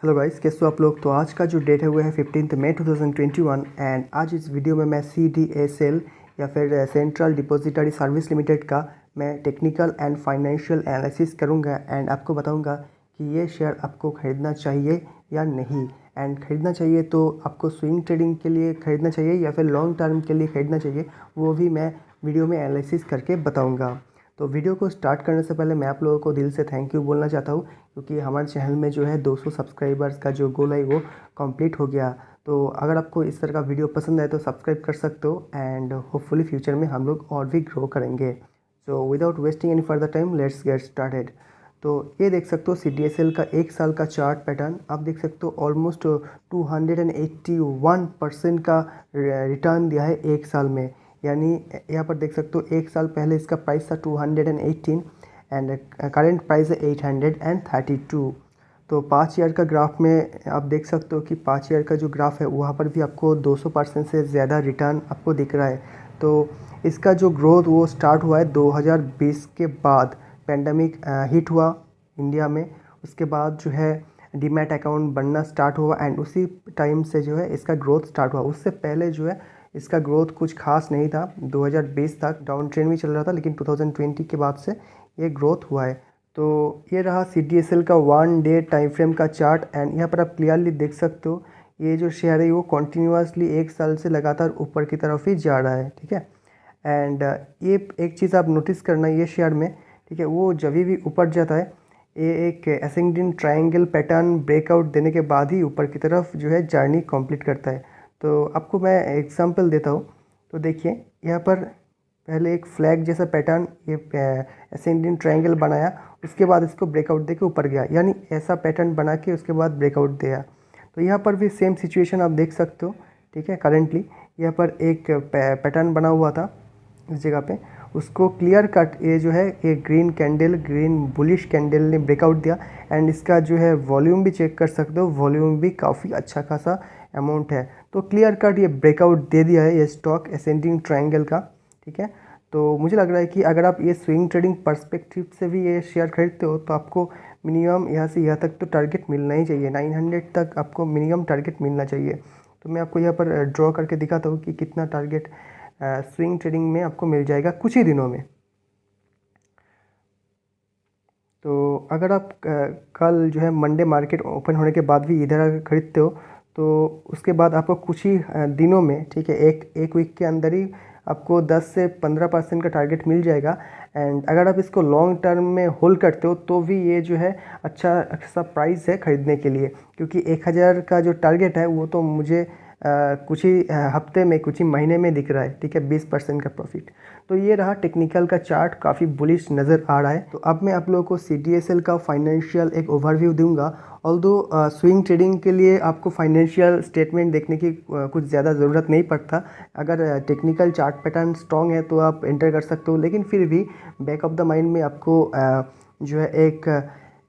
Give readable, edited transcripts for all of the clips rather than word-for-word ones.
Hello guys, कैसे हो आप लोग। तो आज का जो डेट है वो है 15 मई 2021 एंड आज इस वीडियो में मैं CDSL या फिर सेंट्रल डिपॉजिटरी सर्विस लिमिटेड का मैं टेक्निकल एंड फाइनेंशियल एनालिसिस करूंगा एंड आपको बताऊंगा कि ये शेयर आपको ख़रीदना चाहिए या नहीं। एंड ख़रीदना चाहिए तो आपको स्विंग ट्रेडिंग के लिए ख़रीदना चाहिए या फिर लॉन्ग टर्म के लिए ख़रीदना चाहिए, वो भी मैं वीडियो में एनालिसिस करके बताऊँगा। तो वीडियो को स्टार्ट करने से पहले मैं आप लोगों को दिल से थैंक यू बोलना चाहता हूँ, क्योंकि हमारे चैनल में जो है 200 सब्सक्राइबर्स का जो गोल है वो कंप्लीट हो गया। तो अगर आपको इस तरह का वीडियो पसंद आए तो सब्सक्राइब कर सकते हो एंड होपफुली फ्यूचर में हम लोग और भी ग्रो करेंगे। So without wasting any further time let's get started. तो ये देख सकते हो CDSL का एक साल का चार्ट पैटर्न आप देख सकते हो। ऑलमोस्ट 281% का रिटर्न दिया है एक साल में। यानी यहाँ पर देख सकते हो एक साल पहले इसका प्राइस था 218 एंड करेंट प्राइस है 832। तो 5 ईयर का ग्राफ में आप देख सकते हो कि 5 ईयर का जो ग्राफ है वहाँ पर भी आपको 200% से ज़्यादा रिटर्न आपको दिख रहा है। तो इसका जो ग्रोथ वो स्टार्ट हुआ है 2020 के बाद। पेंडेमिक हिट हुआ इंडिया में, उसके बाद जो है डीमैट अकाउंट बनना स्टार्ट हुआ एंड उसी टाइम से जो है इसका ग्रोथ स्टार्ट हुआ। उससे पहले जो है इसका ग्रोथ कुछ खास नहीं था। 2020 तक डाउन ट्रेंड भी चल रहा था, लेकिन 2020 के बाद से ये ग्रोथ हुआ है। तो ये रहा CDSL का 1 डे टाइम फ्रेम का चार्ट एंड यहाँ पर आप क्लियरली देख सकते हो ये जो शेयर है वो कॉन्टीन्यूसली एक साल से लगातार ऊपर की तरफ ही जा रहा है। ठीक है। एंड ये एक चीज़ आप नोटिस करना ये शेयर में, ठीक है, वो जब भी ऊपर जाता है ये एक असेंडिंग ट्रायंगल पैटर्न ब्रेकआउट देने के बाद ही ऊपर की तरफ जो है जर्नी कंप्लीट करता है। तो आपको मैं एग्जांपल देता हूँ। तो देखिए यहाँ पर पहले एक फ्लैग जैसा पैटर्न ये असेंडिंग ट्रायंगल बनाया, उसके बाद इसको ब्रेकआउट देके ऊपर गया, यानी ऐसा पैटर्न बना के उसके बाद ब्रेकआउट दिया। तो यहाँ पर भी सेम सिचुएशन आप देख सकते हो। ठीक है। करेंटली यहाँ पर एक पैटर्न बना हुआ था इस जगह पे, उसको क्लियर कट ये जो है एक ग्रीन बुलिश कैंडल ने ब्रेकआउट दिया एंड इसका जो है वॉल्यूम भी चेक कर सकते हो। वॉल्यूम भी काफ़ी अच्छा खासा अमाउंट है। तो क्लियर कट ये ब्रेकआउट दे दिया है ये स्टॉक असेंडिंग ट्रायंगल का। ठीक है। तो मुझे लग रहा है कि अगर आप ये स्विंग ट्रेडिंग पर्सपेक्टिव से भी ये शेयर खरीदते हो तो आपको मिनिमम यहाँ से यहाँ तक तो टारगेट मिलना ही चाहिए। 900 तक आपको मिनिमम टारगेट मिलना चाहिए। तो मैं आपको यहाँ पर ड्रॉ करके दिखाता हूँ कि कितना टारगेट स्विंग ट्रेडिंग में आपको मिल जाएगा कुछ ही दिनों में। तो अगर आप कल जो है मंडे मार्केट ओपन होने के बाद भी इधर अगर खरीदते हो तो उसके बाद आपको कुछ ही दिनों में, ठीक है, एक वीक के अंदर ही आपको 10 से 15% का टारगेट मिल जाएगा। एंड अगर आप इसको लॉन्ग टर्म में होल्ड करते हो तो भी ये जो है अच्छा अच्छा प्राइस है ख़रीदने के लिए, क्योंकि 1000 का जो टारगेट है वो तो मुझे कुछ ही हफ्ते में कुछ ही महीने में दिख रहा है। ठीक है। 20% का प्रॉफिट। तो ये रहा टेक्निकल का चार्ट, काफ़ी बुलिश नज़र आ रहा है। तो अब मैं आप लोगों को CDSL का फाइनेंशियल एक ओवरव्यू दूंगा। ऑल्दो स्विंग ट्रेडिंग के लिए आपको फाइनेंशियल स्टेटमेंट देखने की कुछ ज़्यादा ज़रूरत नहीं पड़ता। अगर टेक्निकल चार्ट पैटर्न स्ट्रॉन्ग है तो आप एंटर कर सकते हो, लेकिन फिर भी बैक ऑफ द माइंड में आपको जो है एक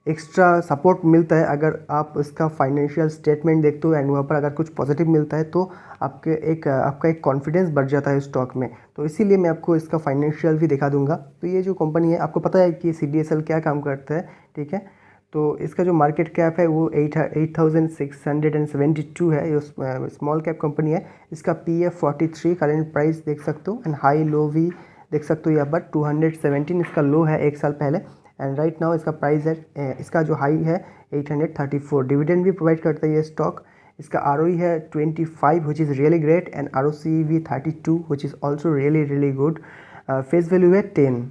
एक्स्ट्रा सपोर्ट मिलता है अगर आप इसका फाइनेंशियल स्टेटमेंट देखते हो एंड वहाँ पर अगर कुछ पॉजिटिव मिलता है तो आपका एक कॉन्फिडेंस बढ़ जाता है स्टॉक में। तो इसीलिए मैं आपको इसका फाइनेंशियल भी दिखा दूंगा। तो ये जो कंपनी है आपको पता है कि CDSL क्या काम करता है। ठीक है। तो इसका जो मार्केट कैप है वो 8672 है। ये स्मॉल कैप कंपनी है। इसका PF 43 करेंट प्राइस देख सकते हो एंड हाई लो भी देख सकते हो। यहाँ पर 217 इसका लो है एक साल पहले एंड राइट नाउ इसका प्राइस है, इसका जो हाई है 834। डिविडेंड भी प्रोवाइड करता है ये स्टॉक। इसका ROE है 25 which is really great and ROCE भी 32 which is also really good. Face value है 10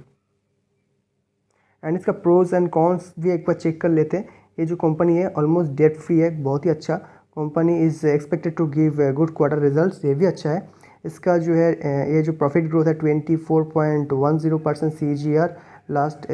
एंड इसका प्रोज एंड कॉन्स भी एक बार चेक कर लेते हैं। ये जो कंपनी है ऑलमोस्ट डेट फ्री है, बहुत ही अच्छा company is expected to give good quarter results, ये भी अच्छा है। इसका जो है ये जो प्रॉफिट ग्रोथ है 24.10% CAGR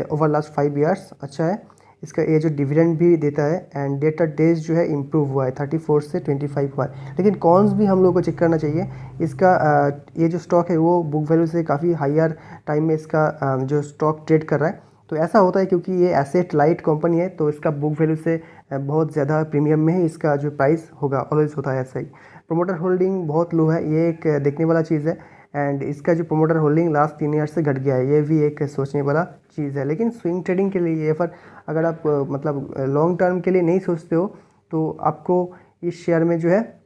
ओवर लास्ट 5 ईयर्स, अच्छा है। इसका ये जो डिविडेंड भी देता है एंड डेटर डेज जो है इम्प्रूव हुआ है, 34 से 25 हुआ है। लेकिन कॉन्स भी हम लोग को चेक करना चाहिए। इसका ये जो स्टॉक है वो बुक वैल्यू से काफ़ी हायर टाइम में इसका जो स्टॉक ट्रेड कर रहा है। तो ऐसा होता है क्योंकि ये एसेट लाइट कंपनी है तो इसका बुक वैल्यू से बहुत ज़्यादा प्रीमियम में ही इसका जो प्राइस होगा, ऑलवेज होता है ऐसा ही। प्रोमोटर होल्डिंग बहुत लो है, ये एक देखने वाला चीज़ है एंड इसका जो प्रोमोटर होल्डिंग लास्ट 3 ईयर से घट गया है, ये भी एक सोचने वाला चीज़ है। लेकिन स्विंग ट्रेडिंग के लिए ये पर अगर आप मतलब लॉन्ग टर्म के लिए नहीं सोचते हो तो आपको इस शेयर में जो है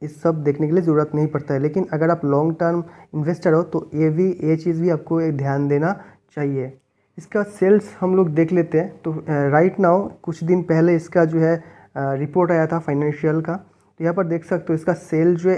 इस सब देखने के लिए ज़रूरत नहीं पड़ता है। लेकिन अगर आप लॉन्ग टर्म इन्वेस्टर हो तो ये चीज़ भी आपको एक ध्यान देना चाहिए। इसका सेल्स हम लोग देख लेते हैं। तो राइट नाउ कुछ दिन पहले इसका जो है रिपोर्ट आया था फाइनेंशियल का। तो यहाँ पर देख सकते हो इसका सेल जो है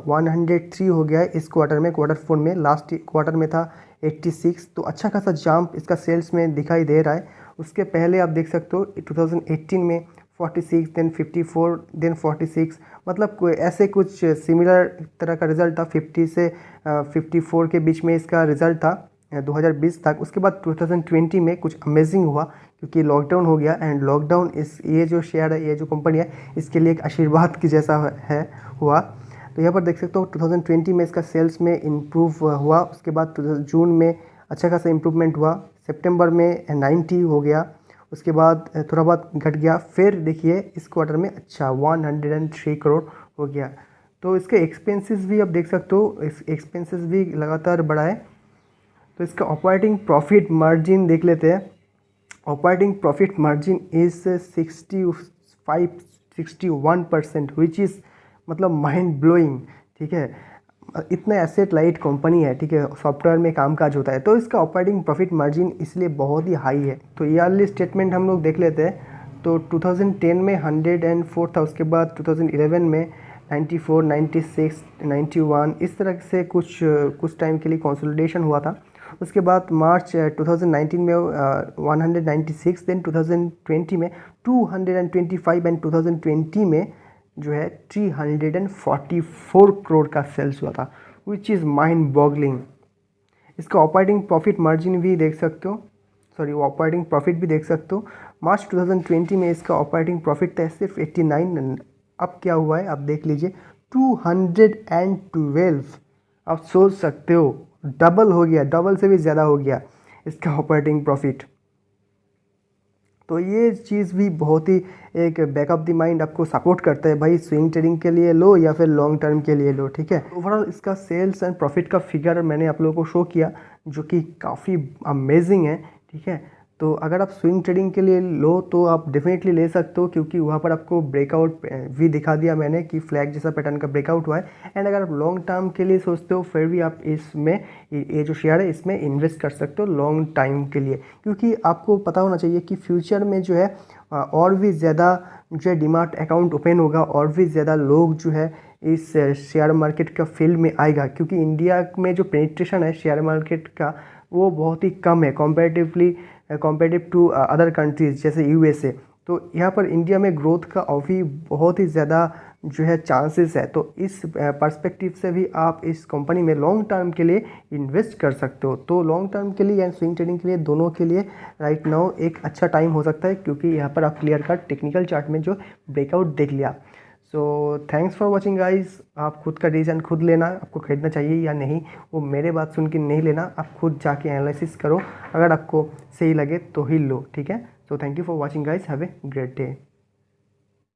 103 हो गया है इस क्वार्टर में, Q4 में। लास्ट क्वार्टर में था 86, तो अच्छा खासा जंप इसका सेल्स में दिखाई दे रहा है। उसके पहले आप देख सकते हो 2018 में 46, देन 54, देन 46, मतलब कोई ऐसे कुछ सिमिलर तरह का रिज़ल्ट था। 50 से 54 के बीच में इसका रिज़ल्ट था 2020 तक। उसके बाद 2020 में कुछ अमेजिंग हुआ क्योंकि लॉकडाउन हो गया, एंड लॉकडाउन ये जो शेयर है, ये जो कंपनी है, इसके लिए एक आशीर्वाद की जैसा है हुआ। तो यहाँ पर देख सकते हो 2020 में इसका सेल्स में इम्प्रूव हुआ। उसके बाद जून में अच्छा खासा इम्प्रूवमेंट हुआ, सितंबर में 90 हो गया, उसके बाद थोड़ा बहुत घट गया, फिर देखिए इस क्वार्टर में अच्छा 103 करोड़ हो गया। तो इसके एक्सपेंसेस भी आप देख सकते हो, इस एक्सपेंसेस भी लगातार बढ़ा है। तो इसका ऑपरेटिंग प्रॉफिट मार्जिन देख लेते हैं। Operating profit margin is 61%, which is मतलब माइंड ब्लोइंग। ठीक है, इतना एसेट लाइट कंपनी है, ठीक है, सॉफ्टवेयर में कामकाज होता है, तो इसका ऑपरेटिंग प्रॉफिट मार्जिन इसलिए बहुत ही हाई है। तो ईयरली स्टेटमेंट हम लोग देख लेते हैं। तो 2010 में 104 था, उसके बाद 2011 में 94, 96, 91, इस तरह से कुछ टाइम के लिए कंसोलिडेशन हुआ था। उसके बाद मार्च 2019 में 196, देन 2020 में 225, एंड 2020 में जो है 344 करोड़ का सेल्स हुआ था, विच इज़ माइंड बॉगलिंग। इसका ऑपरेटिंग प्रॉफिट मार्जिन भी देख सकते हो, ऑपरेटिंग प्रॉफिट भी देख सकते हो। मार्च 2020 में इसका ऑपरेटिंग प्रॉफिट था सिर्फ 89, अब क्या हुआ है आप देख लीजिए 212। आप सोच सकते हो डबल हो गया, डबल से भी ज़्यादा हो गया इसका ऑपरेटिंग प्रॉफिट। तो ये चीज़ भी बहुत ही एक बैक ऑफ द माइंड आपको सपोर्ट करता है, भाई स्विंग ट्रेडिंग के लिए लो या फिर लॉन्ग टर्म के लिए लो। ठीक है, ओवरऑल इसका सेल्स एंड प्रॉफिट का फिगर मैंने आप लोगों को शो किया, जो कि काफ़ी अमेजिंग है। ठीक है, तो अगर आप स्विंग ट्रेडिंग के लिए लो तो आप डेफिनेटली ले सकते हो, क्योंकि वहाँ पर आपको ब्रेकआउट भी दिखा दिया मैंने कि फ्लैग जैसा पैटर्न का ब्रेकआउट हुआ है। एंड अगर आप लॉन्ग टर्म के लिए सोचते हो फिर भी आप इसमें ये जो शेयर है इसमें इन्वेस्ट कर सकते हो लॉन्ग टाइम के लिए, क्योंकि आपको पता होना चाहिए कि फ्यूचर में जो है और भी ज़्यादा जो है डीमार्ट अकाउंट ओपन होगा, और भी ज़्यादा लोग जो है इस शेयर मार्केट का फील्ड में आएगा, क्योंकि इंडिया में जो पेनिट्रेशन है शेयर मार्केट का वो बहुत ही कम है कंपेरेटिव टू अदर कंट्रीज़ जैसे USA। तो यहाँ पर इंडिया में ग्रोथ का अभी बहुत ही ज़्यादा जो है चांसेस है। तो इस पर्सपेक्टिव से भी आप इस कंपनी में लॉन्ग टर्म के लिए इन्वेस्ट कर सकते हो। तो लॉन्ग टर्म के लिए एंड स्विंग ट्रेडिंग के लिए दोनों के लिए राइट नाउ एक अच्छा टाइम हो सकता है, क्योंकि यहाँ पर आप क्लियर कट टेक्निकल चार्ट में जो ब्रेकआउट देख लिया। So thanks for watching guys. आप खुद का डिसीजन खुद लेना, आपको खरीदना चाहिए या नहीं वो मेरे बात सुन के नहीं लेना, आप खुद जाके एनालिसिस करो, अगर आपको सही लगे तो ही लो। ठीक है, so thank you for watching guys, have a great day.